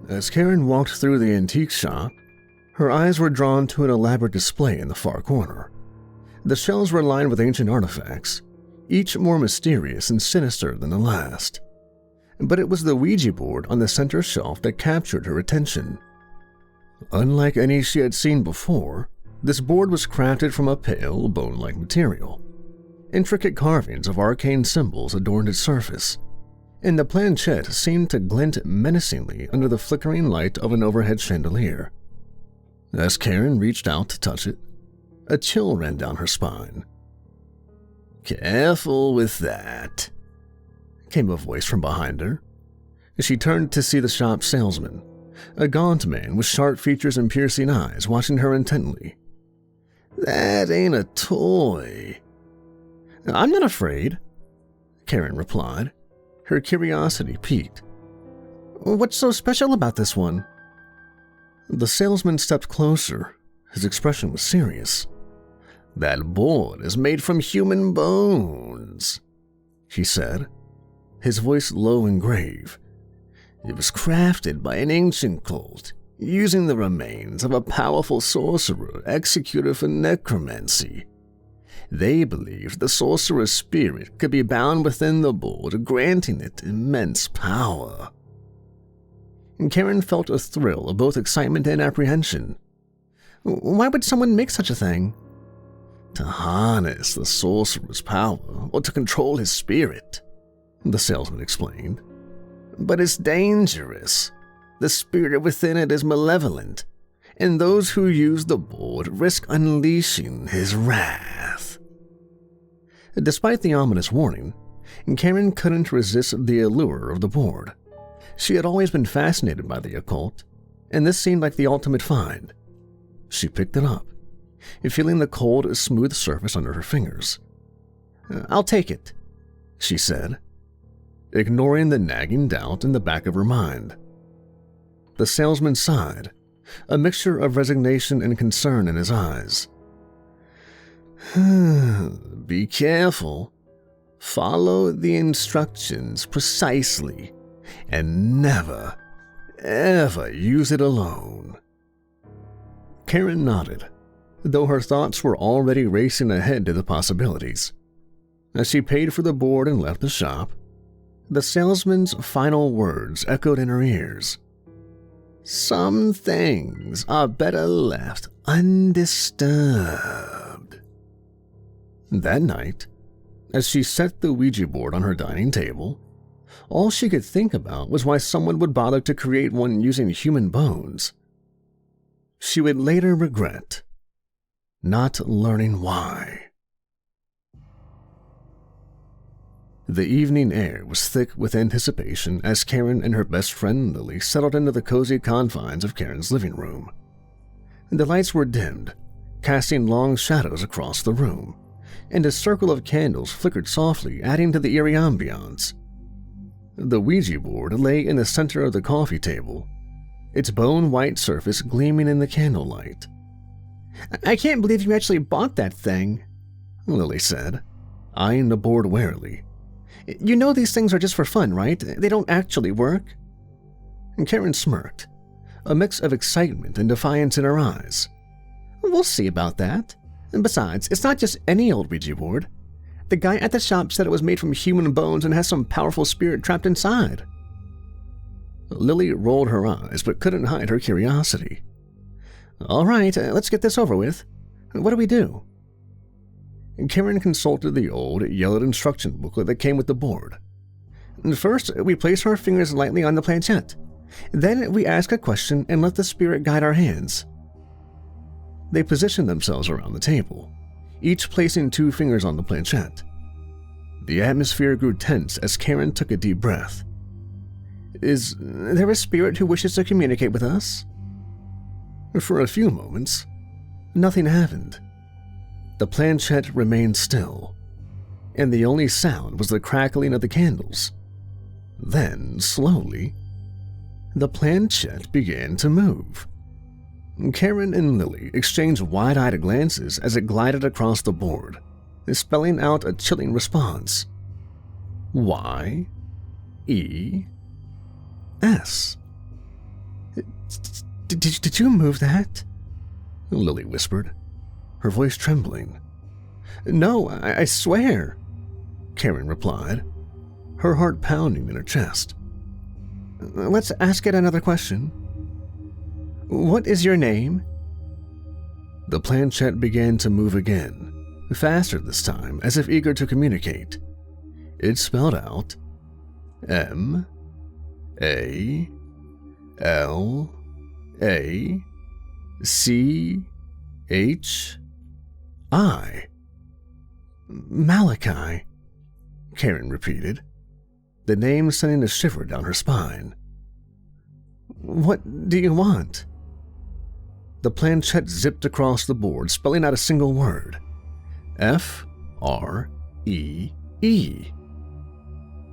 As Karen walked through the antique shop, her eyes were drawn to an elaborate display in the far corner. The shelves were lined with ancient artifacts, each more mysterious and sinister than the last. But it was the Ouija board on the center shelf that captured her attention. Unlike any she had seen before, this board was crafted from a pale, bone-like material. Intricate carvings of arcane symbols adorned its surface, and the planchette seemed to glint menacingly under the flickering light of an overhead chandelier. As Karen reached out to touch it, a chill ran down her spine. "Careful with that," came a voice from behind her. She turned to see the shop salesman, a gaunt man with sharp features and piercing eyes, watching her intently. "That ain't a toy." "I'm not afraid," Karen replied, her curiosity piqued. "What's so special about this one?" The salesman stepped closer. His expression was serious. "That board is made from human bones," he said, his voice low and grave. "It was crafted by an ancient cult, using the remains of a powerful sorcerer executed for necromancy. They believed the sorcerer's spirit could be bound within the board, granting it immense power." Karen felt a thrill of both excitement and apprehension. "Why would someone make such a thing?" "To harness the sorcerer's power, or to control his spirit," the salesman explained. "But it's dangerous. The spirit within it is malevolent, and those who use the board risk unleashing his wrath." Despite the ominous warning, Karen couldn't resist the allure of the board. She had always been fascinated by the occult, and this seemed like the ultimate find. She picked it up, feeling the cold, smooth surface under her fingers. "I'll take it," she said, ignoring the nagging doubt in the back of her mind. The salesman sighed, a mixture of resignation and concern in his eyes. "Be careful. Follow the instructions precisely, and never, ever use it alone." Karen nodded, though her thoughts were already racing ahead to the possibilities. As she paid for the board and left the shop, the salesman's final words echoed in her ears. "Some things are better left undisturbed." That night, as she set the Ouija board on her dining table, all she could think about was why someone would bother to create one using human bones. She would later regret not learning why. The evening air was thick with anticipation as Karen and her best friend Lily settled into the cozy confines of Karen's living room. The lights were dimmed, casting long shadows across the room, and a circle of candles flickered softly, adding to the eerie ambiance. The Ouija board lay in the center of the coffee table, its bone-white surface gleaming in the candlelight. "I can't believe you actually bought that thing," Lily said, eyeing the board warily. "You know these things are just for fun, right? They don't actually work." Karen smirked, a mix of excitement and defiance in her eyes. "We'll see about that. And besides, it's not just any old Ouija board. The guy at the shop said it was made from human bones and has some powerful spirit trapped inside." Lily rolled her eyes but couldn't hide her curiosity. "All right, let's get this over with. What do we do?" Karen consulted the old, yellowed instruction booklet that came with the board. "First, we place our fingers lightly on the planchette. Then we ask a question and let the spirit guide our hands." They positioned themselves around the table, each placing 2 fingers on the planchette. The atmosphere grew tense as Karen took a deep breath. "Is there a spirit who wishes to communicate with us?" For a few moments, nothing happened. The planchette remained still, and the only sound was the crackling of the candles. Then, slowly, the planchette began to move. Karen and Lily exchanged wide-eyed glances as it glided across the board, spelling out a chilling response. Y-E-S. Did you move that?" Lily whispered, her voice trembling. "No, I swear," Karen replied, her heart pounding in her chest. "Let's ask it another question. What is your name?" The planchette began to move again, faster this time, as if eager to communicate. It spelled out M-A-L-A-C-H-I. Malachi, Karen repeated, the name sending a shiver down her spine. "What do you want?" The planchette zipped across the board, spelling out a single word: F-R-E-E.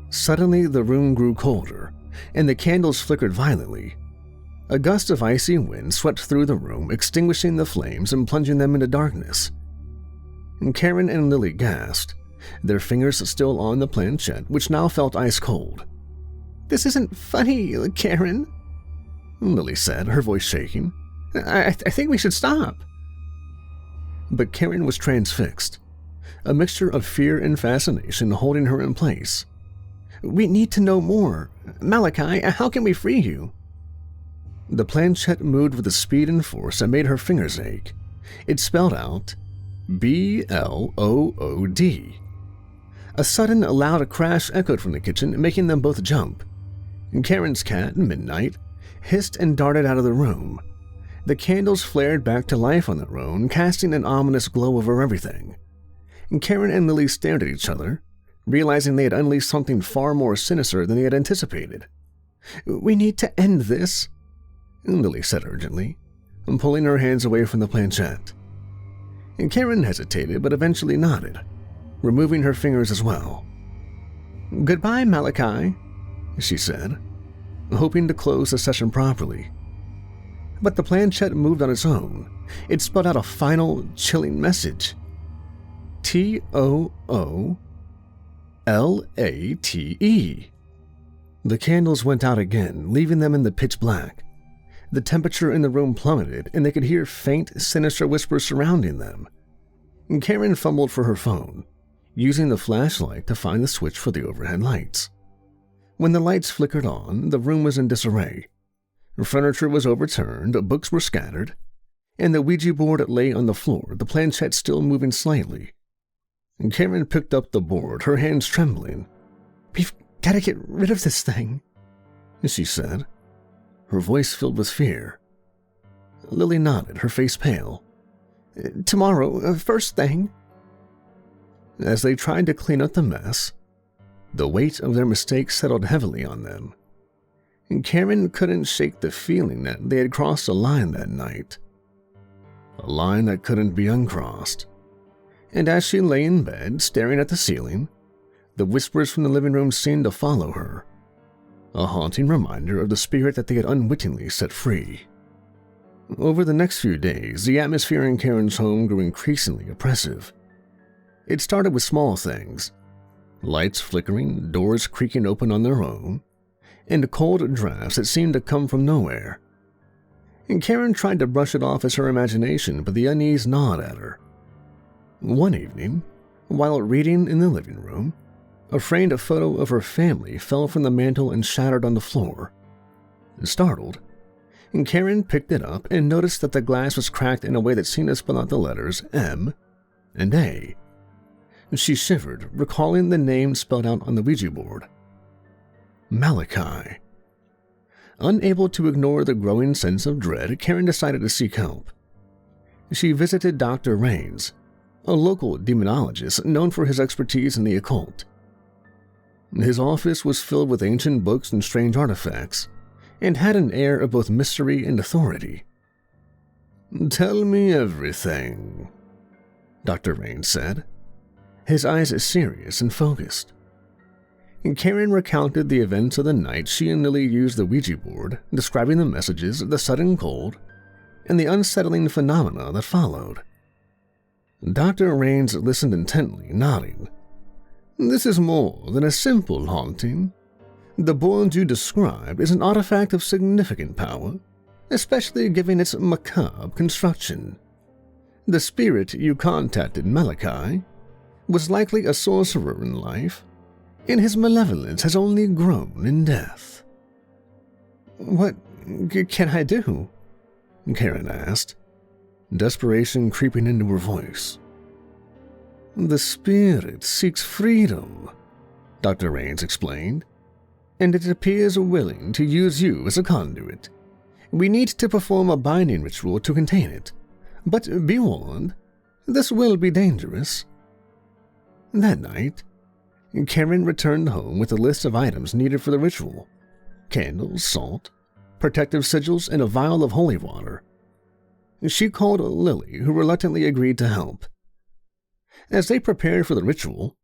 Suddenly, the room grew colder, and the candles flickered violently. A gust of icy wind swept through the room, extinguishing the flames and plunging them into darkness. Karen and Lily gasped, their fingers still on the planchette, which now felt ice cold. "This isn't funny, Karen," Lily said, her voice shaking. I think we should stop." But Karen was transfixed, a mixture of fear and fascination holding her in place. "We need to know more. Malachi, how can we free you?" The planchette moved with a speed and force that made her fingers ache. It spelled out B-L-O-O-D. A sudden, loud crash echoed from the kitchen, making them both jump. Karen's cat, Midnight, hissed and darted out of the room. The candles flared back to life on their own, casting an ominous glow over everything. Karen and Lily stared at each other, realizing they had unleashed something far more sinister than they had anticipated. "We need to end this," Lily said urgently, pulling her hands away from the planchette. Karen hesitated, but eventually nodded, removing her fingers as well. "Goodbye, Malachi," she said, hoping to close the session properly. But the planchette moved on its own. It spelled out a final, chilling message. T-O-O-L-A-T-E. The candles went out again, leaving them in the pitch black. The temperature in the room plummeted, and they could hear faint, sinister whispers surrounding them. Karen fumbled for her phone, using the flashlight to find the switch for the overhead lights. When the lights flickered on, the room was in disarray. Furniture was overturned, books were scattered, and the Ouija board lay on the floor, the planchette still moving slightly. Karen picked up the board, her hands trembling. "We've got to get rid of this thing," she said, her voice filled with fear. Lily nodded, her face pale. "Tomorrow, first thing." As they tried to clean up the mess, the weight of their mistake settled heavily on them. Karen couldn't shake the feeling that they had crossed a line that night. A line that couldn't be uncrossed. And as she lay in bed, staring at the ceiling, the whispers from the living room seemed to follow her, a haunting reminder of the spirit that they had unwittingly set free. Over the next few days, the atmosphere in Karen's home grew increasingly oppressive. It started with small things, lights flickering, doors creaking open on their own, and cold drafts that seemed to come from nowhere. Karen tried to brush it off as her imagination, but the unease gnawed at her. One evening, while reading in the living room, a framed photo of her family fell from the mantel and shattered on the floor. Startled, Karen picked it up and noticed that the glass was cracked in a way that seemed to spell out the letters M and A. She shivered, recalling the name spelled out on the Ouija board. Malachi. Unable to ignore the growing sense of dread, Karen decided to seek help. She visited Dr. Raines, a local demonologist known for his expertise in the occult. His office was filled with ancient books and strange artifacts, and had an air of both mystery and authority. "Tell me everything," Dr. Raines said, his eyes serious and focused. Karen recounted the events of the night she and Lily used the Ouija board, describing the messages, the sudden cold, and the unsettling phenomena that followed. Dr. Raines listened intently, nodding. "This is more than a simple haunting. The board you describe is an artifact of significant power, especially given its macabre construction. The spirit you contacted, Malachi, was likely a sorcerer in life, and his malevolence has only grown in death. What can I do? Karen asked, desperation creeping into her voice. The spirit seeks freedom, Dr. Rains explained, and it appears willing to use you as a conduit. We need to perform a binding ritual to contain it, but be warned, this will be dangerous. That night, Karen returned home with a list of items needed for the ritual: candles, salt, protective sigils, and a vial of holy water. She called Lily, who reluctantly agreed to help. As they prepared for the ritual,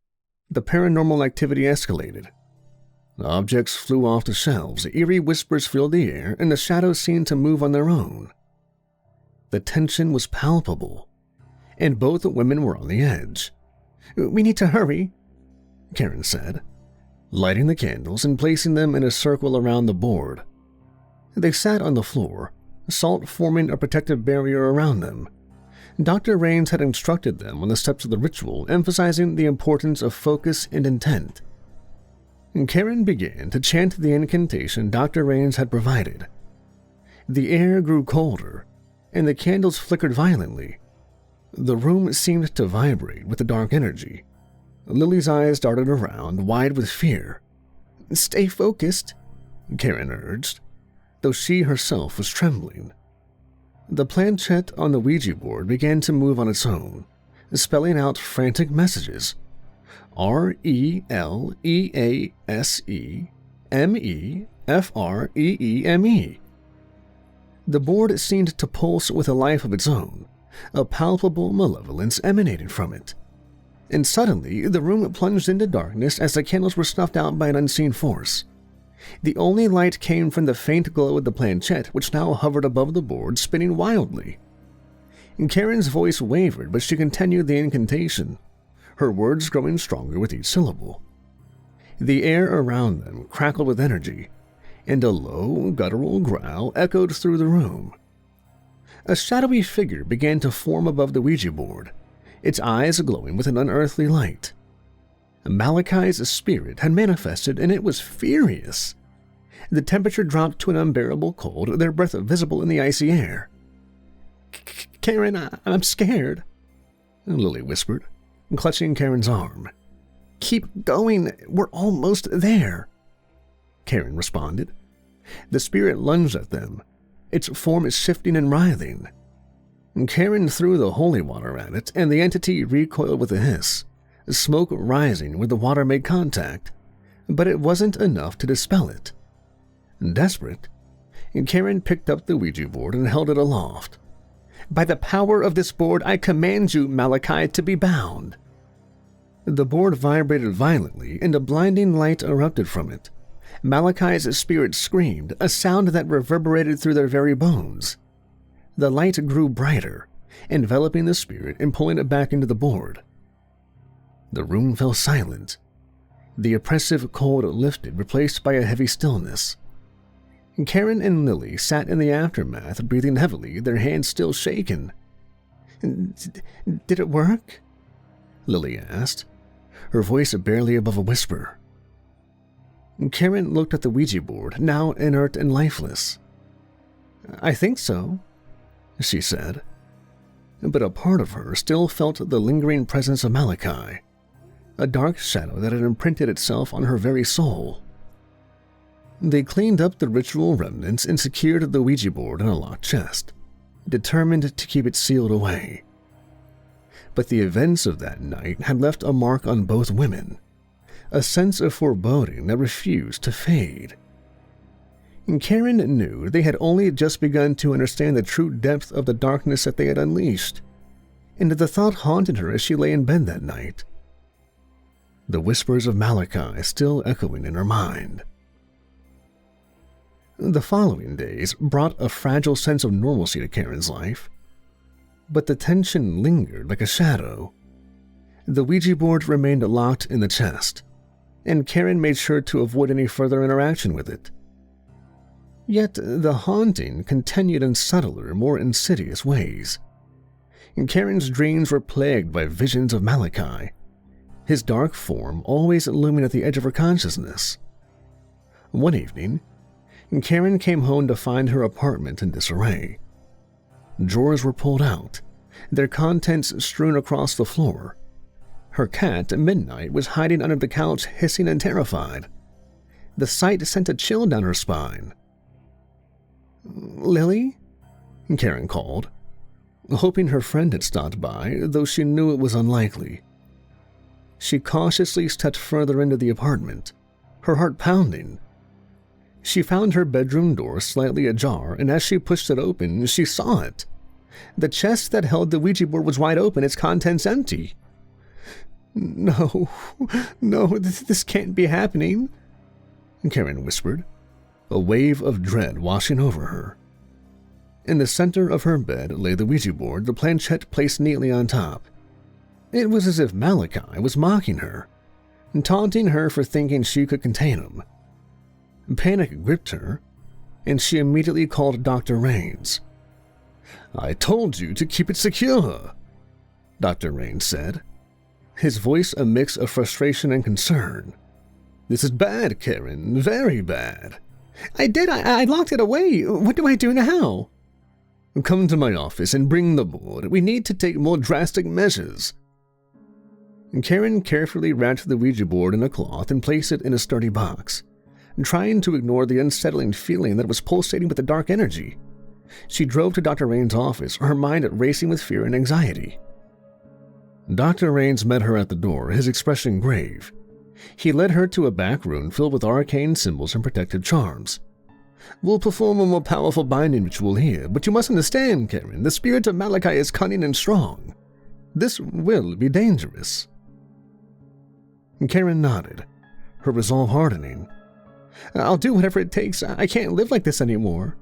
the paranormal activity escalated. Objects flew off the shelves, eerie whispers filled the air, and the shadows seemed to move on their own. The tension was palpable, and both women were on the edge. We need to hurry, Karen said, lighting the candles and placing them in a circle around the board. They sat on the floor, salt forming a protective barrier around them. Dr. Rains had instructed them on the steps of the ritual, emphasizing the importance of focus and intent. Karen began to chant the incantation Dr. Rains had provided. The air grew colder, and the candles flickered violently. The room seemed to vibrate with the dark energy. Lily's eyes darted around, wide with fear. Stay focused, Karen urged, though she herself was trembling. The planchette on the Ouija board began to move on its own, spelling out frantic messages. RELEASEMEFREEME. The board seemed to pulse with a life of its own, a palpable malevolence emanating from it. And suddenly, the room plunged into darkness as the candles were snuffed out by an unseen force. The only light came from the faint glow of the planchette, which now hovered above the board, spinning wildly. Karen's voice wavered, but she continued the incantation, her words growing stronger with each syllable. The air around them crackled with energy, and a low, guttural growl echoed through the room. A shadowy figure began to form above the Ouija board, its eyes glowing with an unearthly light. Malachi's spirit had manifested, and it was furious. The temperature dropped to an unbearable cold, their breath visible in the icy air. Karen, I'm scared, Lily whispered, clutching Karen's arm. Keep going, we're almost there, Karen responded. The spirit lunged at them, its form shifting and writhing. Karen threw the holy water at it, and the entity recoiled with a hiss, smoke rising where the water made contact, but it wasn't enough to dispel it. Desperate, Karen picked up the Ouija board and held it aloft. By the power of this board, I command you, Malachi, to be bound. The board vibrated violently, and a blinding light erupted from it. Malachi's spirit screamed, a sound that reverberated through their very bones. The light grew brighter, enveloping the spirit and pulling it back into the board. The room fell silent. The oppressive cold lifted, replaced by a heavy stillness. Karen and Lily sat in the aftermath, breathing heavily, their hands still shaken. Did it work? Lily asked, her voice barely above a whisper. Karen looked at the Ouija board, now inert and lifeless. I think so, she said, but a part of her still felt the lingering presence of Malachi, a dark shadow that had imprinted itself on her very soul. They cleaned up the ritual remnants and secured the Ouija board in a locked chest, determined to keep it sealed away. But the events of that night had left a mark on both women, a sense of foreboding that refused to fade. Karen knew they had only just begun to understand the true depth of the darkness that they had unleashed, and the thought haunted her as she lay in bed that night, the whispers of Malachi still echoing in her mind. The following days brought a fragile sense of normalcy to Karen's life, but the tension lingered like a shadow. The Ouija board remained locked in the chest, and Karen made sure to avoid any further interaction with it. Yet the haunting continued in subtler, more insidious ways. Karen's dreams were plagued by visions of Malachi, his dark form always looming at the edge of her consciousness. One evening, Karen came home to find her apartment in disarray. Drawers were pulled out, their contents strewn across the floor. Her cat, Midnight, was hiding under the couch, hissing and terrified. The sight sent a chill down her spine. "Lily?" Karen called, hoping her friend had stopped by, though she knew it was unlikely. She cautiously stepped further into the apartment, her heart pounding. She found her bedroom door slightly ajar, and as she pushed it open, she saw it. The chest that held the Ouija board was wide open, its contents empty. No, this can't be happening," Karen whispered, a wave of dread washing over her. In the center of her bed lay the Ouija board, the planchette placed neatly on top. It was as if Malachi was mocking her, taunting her for thinking she could contain him. Panic gripped her, and she immediately called Dr. Raines. "I told you to keep it secure," Dr. Raines said, his voice a mix of frustration and concern. "This is bad, Karen, very bad." I locked it away. What do I do now?" "Come to my office and bring the board. We need to take more drastic measures." Karen carefully wrapped the Ouija board in a cloth and placed it in a sturdy box, trying to ignore the unsettling feeling that was pulsating with the dark energy. She drove to Dr. Raines' office, her mind racing with fear and anxiety. Dr. Raines met her at the door, his expression grave. He led her to a back room filled with arcane symbols and protective charms. "We'll perform a more powerful binding ritual here, but you must understand, Karen, the spirit of Malachi is cunning and strong. This will be dangerous." Karen nodded, her resolve hardening. "I'll do whatever it takes. I can't live like this anymore."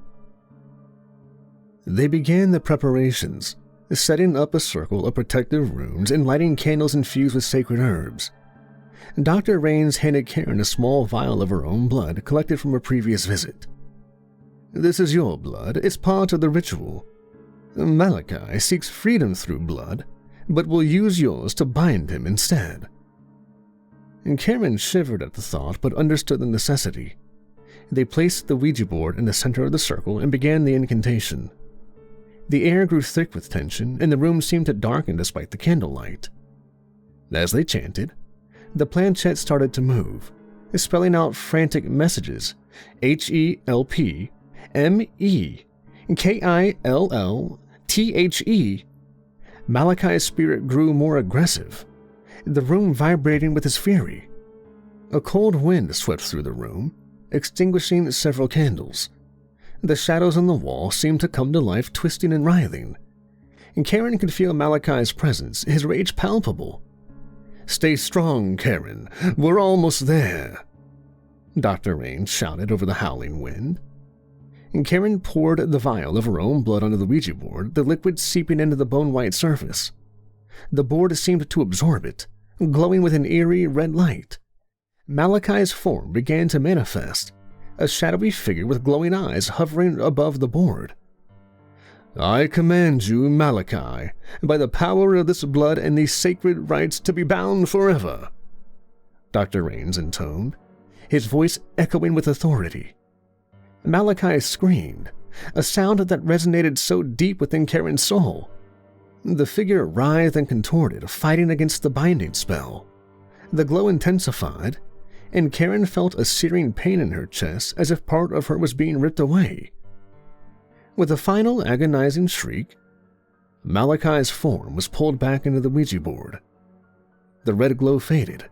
They began the preparations, setting up a circle of protective runes and lighting candles infused with sacred herbs. Dr. Raines handed Karen a small vial of her own blood collected from a previous visit. "This is your blood. It's part of the ritual. Malachi seeks freedom through blood, but will use yours to bind him instead." And Karen shivered at the thought, but understood the necessity. They placed the Ouija board in the center of the circle and began the incantation. The air grew thick with tension, and the room seemed to darken despite the candlelight. As they chanted, the planchette started to move, spelling out frantic messages: HELP, ME, KILLTHE. Malachi's spirit grew more aggressive, the room vibrating with his fury. A cold wind swept through the room, extinguishing several candles. The shadows on the wall seemed to come to life, twisting and writhing. And Karen could feel Malachi's presence, his rage palpable. "Stay strong, Karen. We're almost there," Dr. Raines shouted over the howling wind. And Karen poured the vial of her own blood onto the Ouija board, the liquid seeping into the bone-white surface. The board seemed to absorb it, glowing with an eerie red light. Malachi's form began to manifest, a shadowy figure with glowing eyes hovering above the board. "I command you, Malachi, by the power of this blood and these sacred rites, to be bound forever," Dr. Raines intoned, his voice echoing with authority. Malachi screamed, a sound that resonated so deep within Karen's soul. The figure writhed and contorted, fighting against the binding spell. The glow intensified, and Karen felt a searing pain in her chest as if part of her was being ripped away. With a final agonizing shriek, Malachi's form was pulled back into the Ouija board. The red glow faded,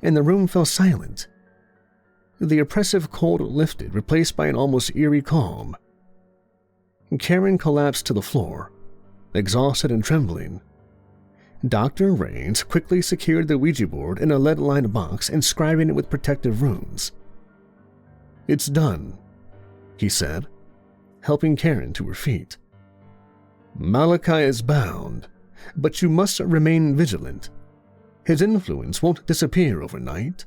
and the room fell silent. The oppressive cold lifted, replaced by an almost eerie calm. Karen collapsed to the floor, exhausted and trembling. Dr. Raines quickly secured the Ouija board in a lead-lined box, inscribing it with protective runes. "It's done," he said, helping Karen to her feet. "Malachi is bound, but you must remain vigilant. His influence won't disappear overnight."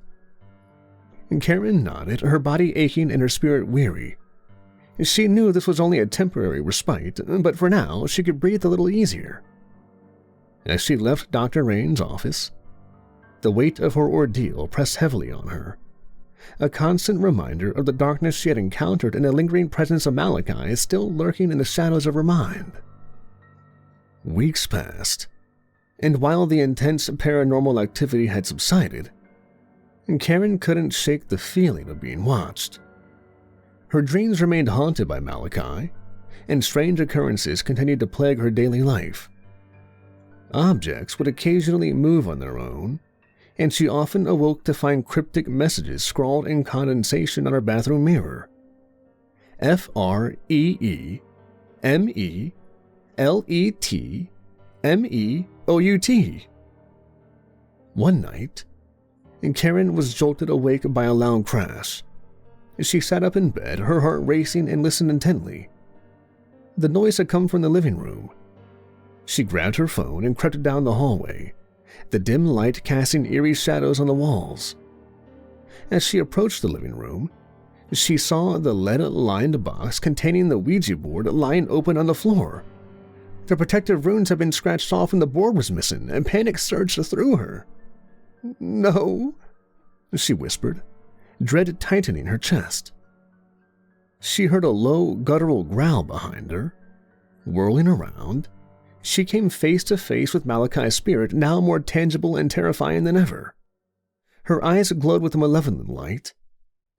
Karen nodded, her body aching and her spirit weary. She knew this was only a temporary respite, but for now she could breathe a little easier. As she left Dr. Rain's office, the weight of her ordeal pressed heavily on her, a constant reminder of the darkness she had encountered and the lingering presence of Malachi still lurking in the shadows of her mind. Weeks passed, and while the intense paranormal activity had subsided, Karen couldn't shake the feeling of being watched. Her dreams remained haunted by Malachi, and strange occurrences continued to plague her daily life. Objects would occasionally move on their own, and she often awoke to find cryptic messages scrawled in condensation on her bathroom mirror. FREEMELETMEOUT. One night, Karen was jolted awake by a loud crash. She sat up in bed, her heart racing, and listened intently. The noise had come from the living room. She grabbed her phone and crept down the hallway, the dim light casting eerie shadows on the walls. As she approached the living room, she saw the lead-lined box containing the Ouija board lying open on the floor. The protective runes had been scratched off and the board was missing, and panic surged through her. "No," she whispered, dread tightening her chest. She heard a low, guttural growl behind her. Whirling around, she came face to face with Malachi's spirit, now more tangible and terrifying than ever. Her eyes glowed with a malevolent light,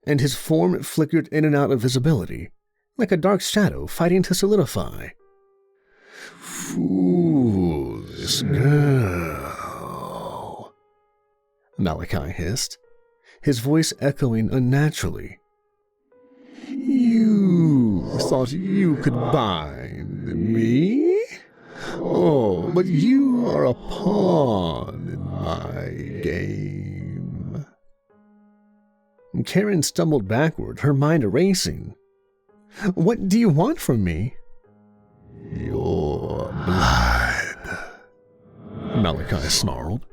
and his form flickered in and out of visibility, like a dark shadow fighting to solidify. "Foolish girl," Malachi hissed, his voice echoing unnaturally. "You thought you could bind me? Oh, but you are a pawn in my game." Karen stumbled backward, her mind racing. "What do you want from me?" "Your blood," Malachi snarled.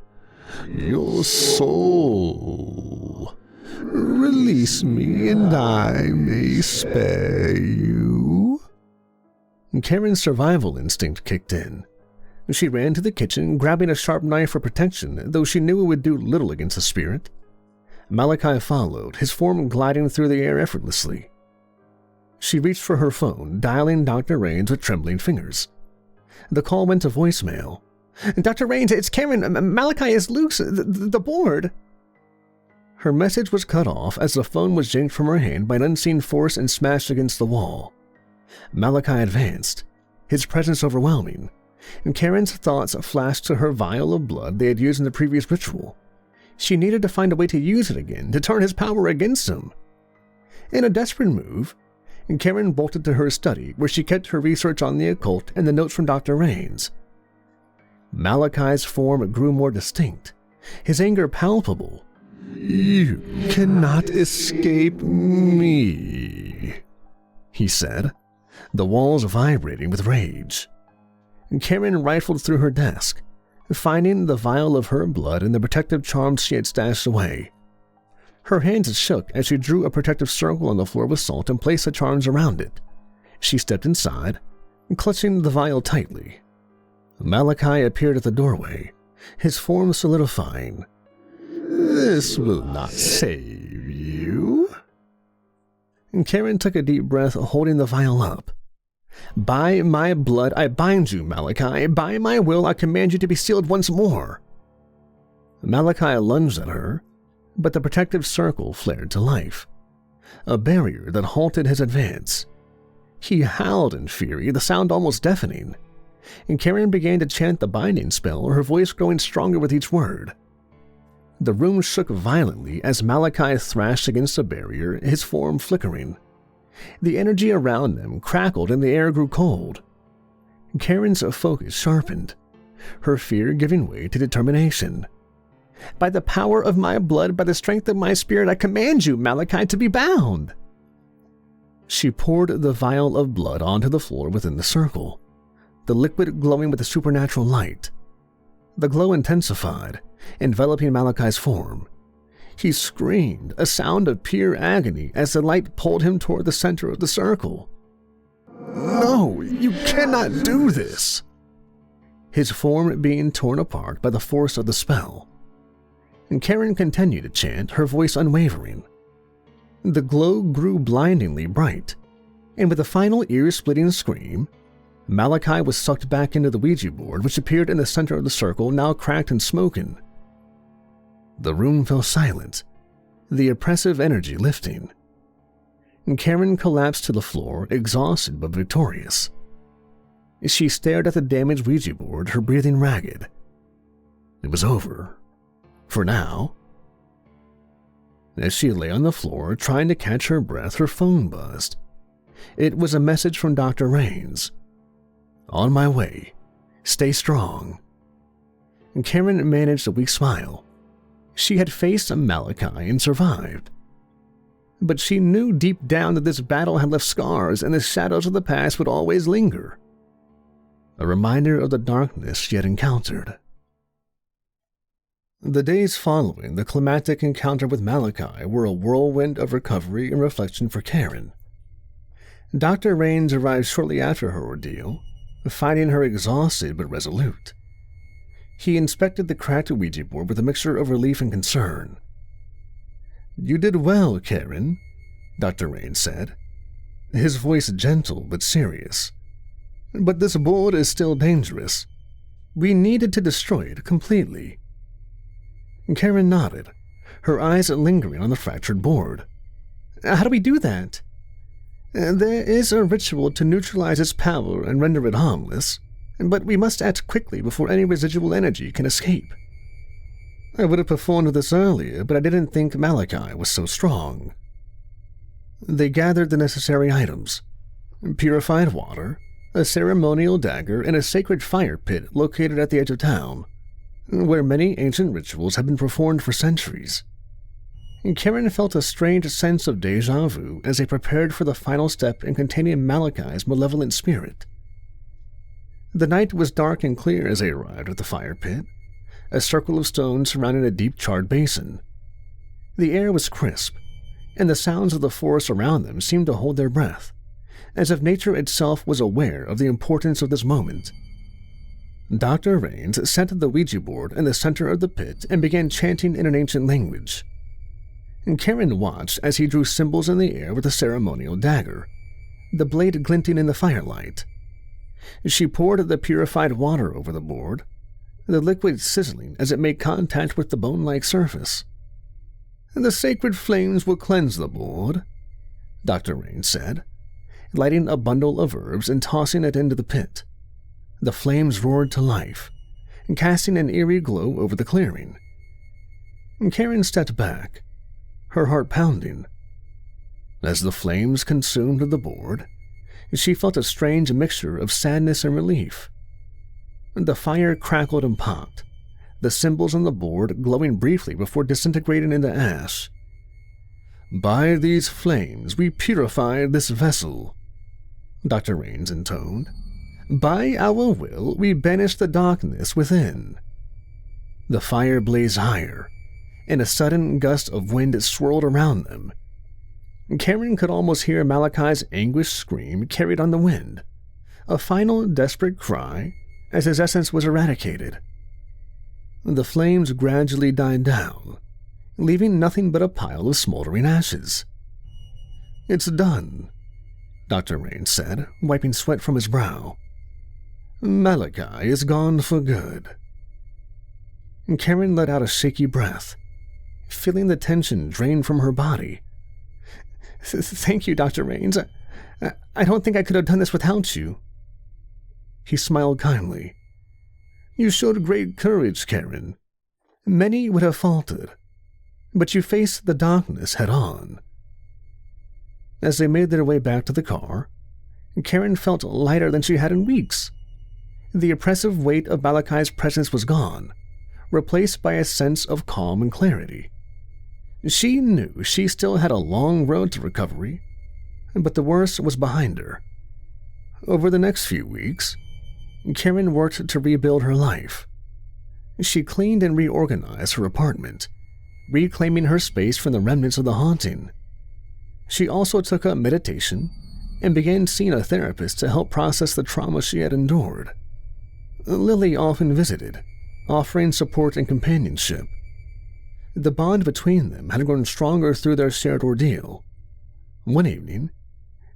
"Your soul. Release me and I may spare you." Karen's survival instinct kicked in. She ran to the kitchen, grabbing a sharp knife for protection, though she knew it would do little against the spirit. Malachi followed, his form gliding through the air effortlessly. She reached for her phone, dialing Dr. Rains with trembling fingers. The call went to voicemail. "Dr. Rains, it's Karen. Malachi is loose. The board." Her message was cut off as the phone was yanked from her hand by an unseen force and smashed against the wall. Malachi advanced, his presence overwhelming, and Karen's thoughts flashed to her vial of blood they had used in the previous ritual. She needed to find a way to use it again, to turn his power against him. In a desperate move, Karen bolted to her study, where she kept her research on the occult and the notes from Dr. Rains. Malachi's form grew more distinct, his anger palpable. "You cannot escape me," he said, the walls vibrating with rage. Karen rifled through her desk, finding the vial of her blood and the protective charms she had stashed away. Her hands shook as she drew a protective circle on the floor with salt and placed the charms around it. She stepped inside, clutching the vial tightly. Malachi appeared at the doorway, his form solidifying. "This will not save you." Karen took a deep breath, holding the vial up. "By my blood I bind you, Malachi. By my will I command you to be sealed once more." Malachi lunged at her, but the protective circle flared to life, a barrier that halted his advance. He howled in fury, the sound almost deafening, and Karen began to chant the binding spell, her voice growing stronger with each word. The room shook violently as Malachi thrashed against the barrier, his form flickering. The energy around them crackled and the air grew cold. Karen's focus sharpened, her fear giving way to determination. "By the power of my blood, by the strength of my spirit, I command you, Malachi, to be bound." She poured the vial of blood onto the floor within the circle, the liquid glowing with a supernatural light. The glow intensified, enveloping Malachi's form. He screamed, a sound of pure agony, as the light pulled him toward the center of the circle. No, you cannot do this. His form being torn apart by the force of the spell. And Karen continued to chant, her voice unwavering. The glow grew blindingly bright, and with a final ear-splitting scream, Malachi was sucked back into the Ouija board, which appeared in the center of the circle, now cracked and smoking. The room fell silent, the oppressive energy lifting. And Karen collapsed to the floor, exhausted but victorious. She stared at the damaged Ouija board, her breathing ragged. It was over. For now. As she lay on the floor, trying to catch her breath, her phone buzzed. It was a message from Dr. Rains. On my way. Stay strong. And Karen managed a weak smile. She had faced Malachi and survived. But she knew deep down that this battle had left scars and the shadows of the past would always linger. A reminder of the darkness she had encountered. The days following the climactic encounter with Malachi were a whirlwind of recovery and reflection for Karen. Dr. Rains arrived shortly after her ordeal, finding her exhausted but resolute. He inspected the cracked Ouija board with a mixture of relief and concern. "You did well, Karen," Dr. Rains said, his voice gentle but serious. "But this board is still dangerous. We needed to destroy it completely." Karen nodded, her eyes lingering on the fractured board. "How do we do that?" "There is a ritual to neutralize its power and render it harmless, but we must act quickly before any residual energy can escape. I would have performed this earlier, but I didn't think Malachi was so strong." They gathered the necessary items: purified water, a ceremonial dagger, and a sacred fire pit located at the edge of town, where many ancient rituals had been performed for centuries. Karen felt a strange sense of déjà vu as they prepared for the final step in containing Malachi's malevolent spirit. The night was dark and clear as they arrived at the fire pit, a circle of stones surrounding a deep charred basin. The air was crisp, and the sounds of the forest around them seemed to hold their breath, as if nature itself was aware of the importance of this moment. Dr. Rains set the Ouija board in the center of the pit and began chanting in an ancient language. Karen watched as he drew symbols in the air with a ceremonial dagger, the blade glinting in the firelight. She poured the purified water over the board, the liquid sizzling as it made contact with the bone-like surface. "The sacred flames will cleanse the board," Dr. Rains said, lighting a bundle of herbs and tossing it into the pit. The flames roared to life, casting an eerie glow over the clearing. Karen stepped back, her heart pounding. As the flames consumed the board, she felt a strange mixture of sadness and relief. The fire crackled and popped, the symbols on the board glowing briefly before disintegrating into ash. "By these flames we purify this vessel," Dr. Rains intoned. "By our will we banish the darkness within." The fire blazed higher, and a sudden gust of wind swirled around them. Karen could almost hear Malachi's anguished scream carried on the wind, a final desperate cry as his essence was eradicated. The flames gradually died down, leaving nothing but a pile of smoldering ashes. "It's done," Dr. Rains said, wiping sweat from his brow. "Malachi is gone for good." Karen let out a shaky breath, feeling the tension drain from her body. "Thank you, Dr. Rains. I don't think I could have done this without you." He smiled kindly. "You showed great courage, Karen. Many would have faltered, but you faced the darkness head-on." As they made their way back to the car, Karen felt lighter than she had in weeks. The oppressive weight of Malachi's presence was gone, replaced by a sense of calm and clarity. She knew she still had a long road to recovery, but the worst was behind her. Over the next few weeks, Karen worked to rebuild her life. She cleaned and reorganized her apartment, reclaiming her space from the remnants of the haunting. She also took up meditation and began seeing a therapist to help process the trauma she had endured. Lily often visited, offering support and companionship. The bond between them had grown stronger through their shared ordeal. One evening,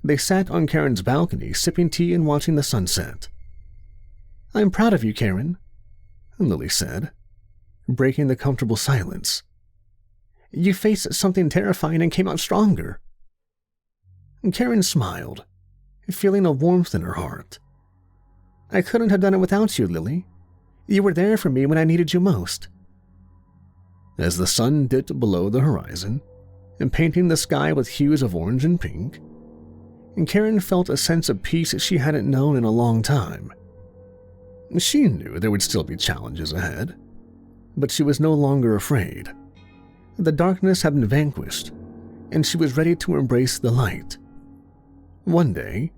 they sat on Karen's balcony sipping tea and watching the sunset. "I'm proud of you, Karen," Lily said, breaking the comfortable silence. "You faced something terrifying and came out stronger." Karen smiled, feeling a warmth in her heart. "I couldn't have done it without you, Lily. You were there for me when I needed you most." As the sun dipped below the horizon and painting the sky with hues of orange and pink, Karen felt a sense of peace she hadn't known in a long time. She knew there would still be challenges ahead, but she was no longer afraid. The darkness had been vanquished, and she was ready to embrace the light. One day,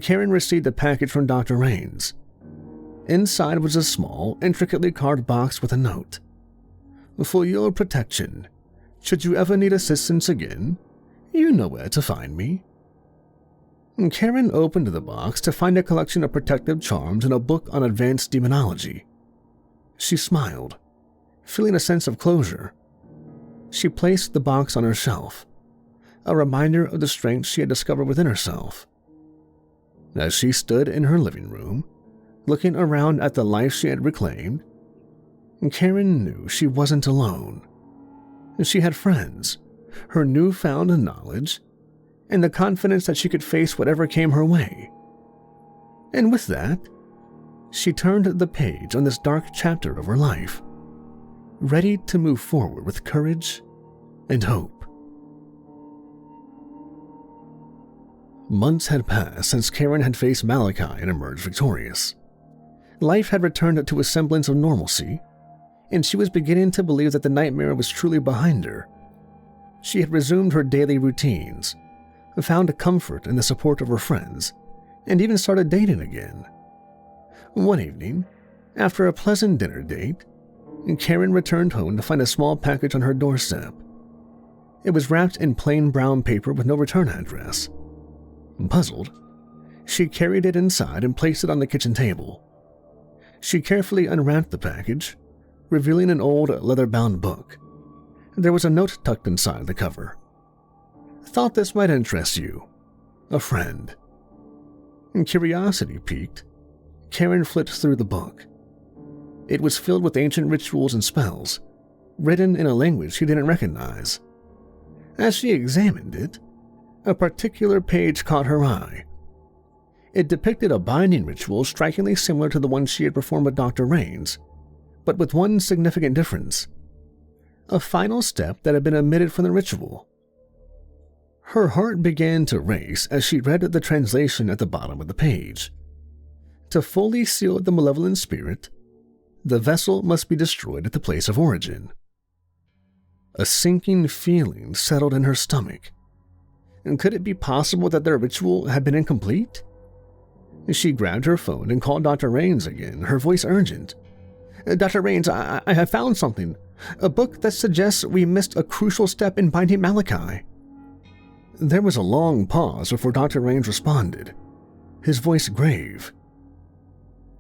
Karen received a package from Dr. Rains. Inside was a small, intricately carved box with a note. "For your protection, should you ever need assistance again, you know where to find me." Karen opened the box to find a collection of protective charms and a book on advanced demonology. She smiled, feeling a sense of closure. She placed the box on her shelf, a reminder of the strength she had discovered within herself. As she stood in her living room, looking around at the life she had reclaimed, Karen knew she wasn't alone. She had friends, her newfound knowledge, and the confidence that she could face whatever came her way. And with that, she turned the page on this dark chapter of her life, ready to move forward with courage and hope. Months had passed since Karen had faced Malachi and emerged victorious. Life had returned to a semblance of normalcy, and she was beginning to believe that the nightmare was truly behind her. She had resumed her daily routines, found comfort in the support of her friends, and even started dating again. One evening, after a pleasant dinner date, Karen returned home to find a small package on her doorstep. It was wrapped in plain brown paper with no return address. Puzzled, she carried it inside and placed it on the kitchen table. She carefully unwrapped the package, revealing an old leather-bound book. There was a note tucked inside the cover. "Thought this might interest you. A friend." Curiosity piqued, Karen flipped through the book. It was filled with ancient rituals and spells, written in a language she didn't recognize. As she examined it, a particular page caught her eye. It depicted a binding ritual strikingly similar to the one she had performed with Dr. Rains, but with one significant difference: a final step that had been omitted from the ritual. Her heart began to race as she read the translation at the bottom of the page. To fully seal the malevolent spirit, the vessel must be destroyed at the place of origin. A sinking feeling settled in her stomach. And could it be possible that their ritual had been incomplete? She grabbed her phone and called Dr. Rains again, her voice urgent. "Dr. Rains, I have found something. A book that suggests we missed a crucial step in binding Malachi." There was a long pause before Dr. Rains responded, his voice grave.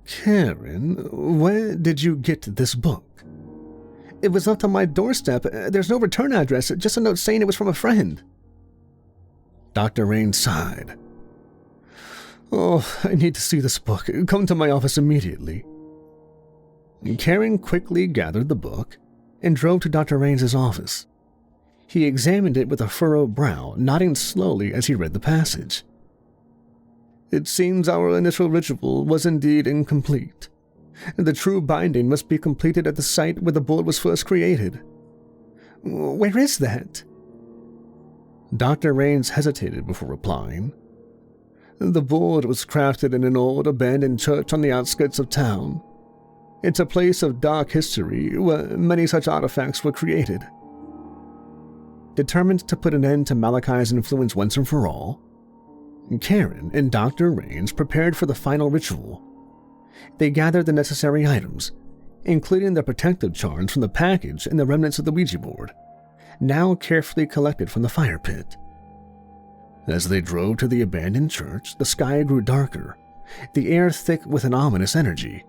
"Karen, where did you get this book?" "It was left on my doorstep. There's no return address, just a note saying it was from a friend." Dr. Rains sighed. "Oh, I need to see this book. Come to my office immediately." Karen quickly gathered the book and drove to Dr. Rains' office. He examined it with a furrowed brow, nodding slowly as he read the passage. "It seems our initial ritual was indeed incomplete. The true binding must be completed at the site where the board was first created." "Where is that?" Dr. Rains hesitated before replying. "The board was crafted in an old abandoned church on the outskirts of town. It's a place of dark history where many such artifacts were created." Determined to put an end to Malachi's influence once and for all, Karen and Dr. Rains prepared for the final ritual. They gathered the necessary items, including the protective charms from the package and the remnants of the Ouija board, now carefully collected from the fire pit. As they drove to the abandoned church, the sky grew darker, the air thick with an ominous energy.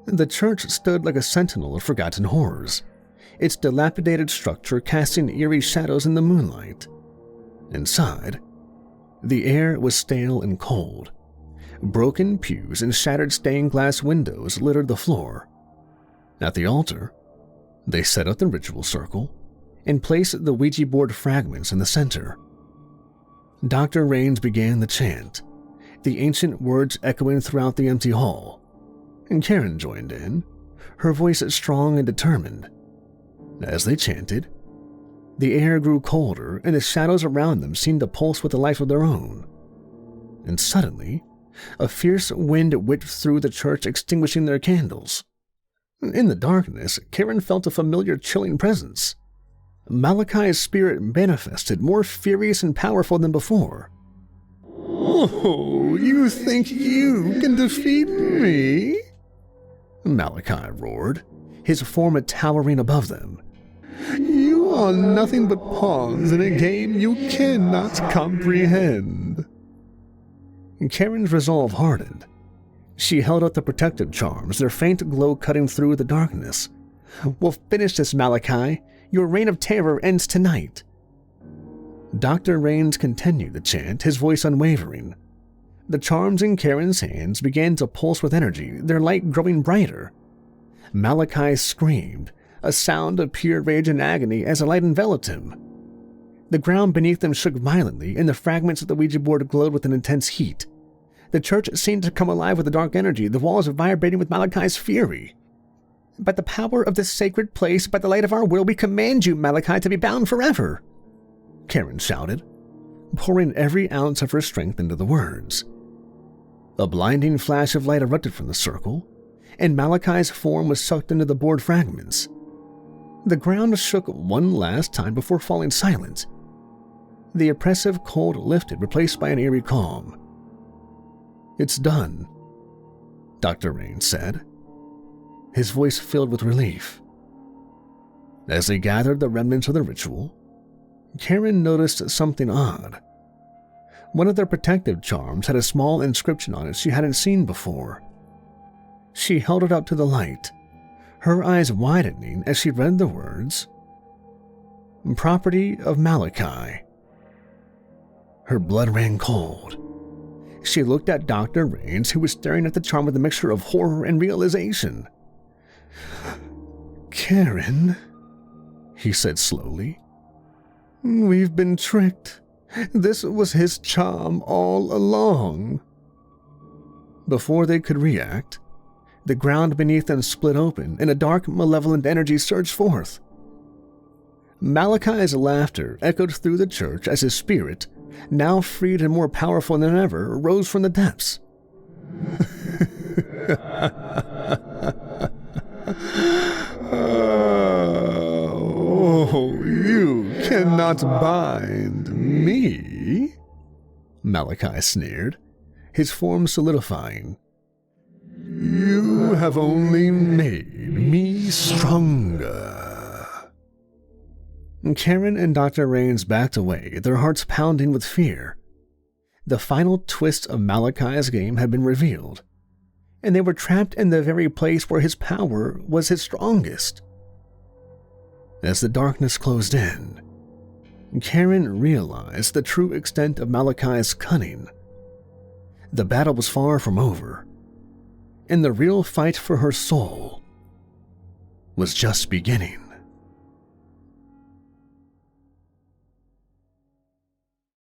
The church stood like a sentinel of forgotten horrors, its dilapidated structure casting eerie shadows in the moonlight. Inside, the air was stale and cold. Broken pews and shattered stained glass windows littered the floor. At the altar, they set up the ritual circle and placed the Ouija board fragments in the center. Dr. Raines began the chant, the ancient words echoing throughout the empty hall, and Karen joined in, her voice strong and determined. As they chanted, the air grew colder and the shadows around them seemed to pulse with a life of their own. And suddenly, a fierce wind whipped through the church, extinguishing their candles. In the darkness, Karen felt a familiar chilling presence. Malachi's spirit manifested, more furious and powerful than before. "Oh, you think you can defeat me?" Malachi roared, his form towering above them. "You are nothing but pawns in a game you cannot comprehend." Karen's resolve hardened. She held up the protective charms, their faint glow cutting through the darkness. "We'll finish this, Malachi. Your reign of terror ends tonight." Dr. Raines continued the chant, his voice unwavering. The charms in Karen's hands began to pulse with energy, their light growing brighter. Malachi screamed, a sound of pure rage and agony as the light enveloped him. The ground beneath them shook violently, and the fragments of the Ouija board glowed with an intense heat. The church seemed to come alive with the dark energy, the walls vibrating with Malachi's fury. "By the power of this sacred place, by the light of our will, we command you, Malachi, to be bound forever!" Karen shouted, pouring every ounce of her strength into the words. A blinding flash of light erupted from the circle, and Malachi's form was sucked into the board fragments. The ground shook one last time before falling silent. The oppressive cold lifted, replaced by an eerie calm. "It's done," Dr. Raines said, his voice filled with relief. As they gathered the remnants of the ritual, Karen noticed something odd. One of their protective charms had a small inscription on it she hadn't seen before. She held it up to the light, her eyes widening as she read the words, "Property of Malachi." Her blood ran cold. She looked at Dr. Raines, who was staring at the charm with a mixture of horror and realization. "Karen," he said slowly, "we've been tricked. This was his charm all along." Before they could react, the ground beneath them split open and a dark, malevolent energy surged forth. Malachi's laughter echoed through the church as his spirit, now freed and more powerful than ever, rose from the depths. "Oh, you cannot bind me," Malachi sneered, his form solidifying. "You have only made me stronger." Karen and Dr. Raines backed away, their hearts pounding with fear. The final twist of Malachi's game had been revealed, and they were trapped in the very place where his power was his strongest. As the darkness closed in, Karen realized the true extent of Malachi's cunning. The battle was far from over, and the real fight for her soul was just beginning.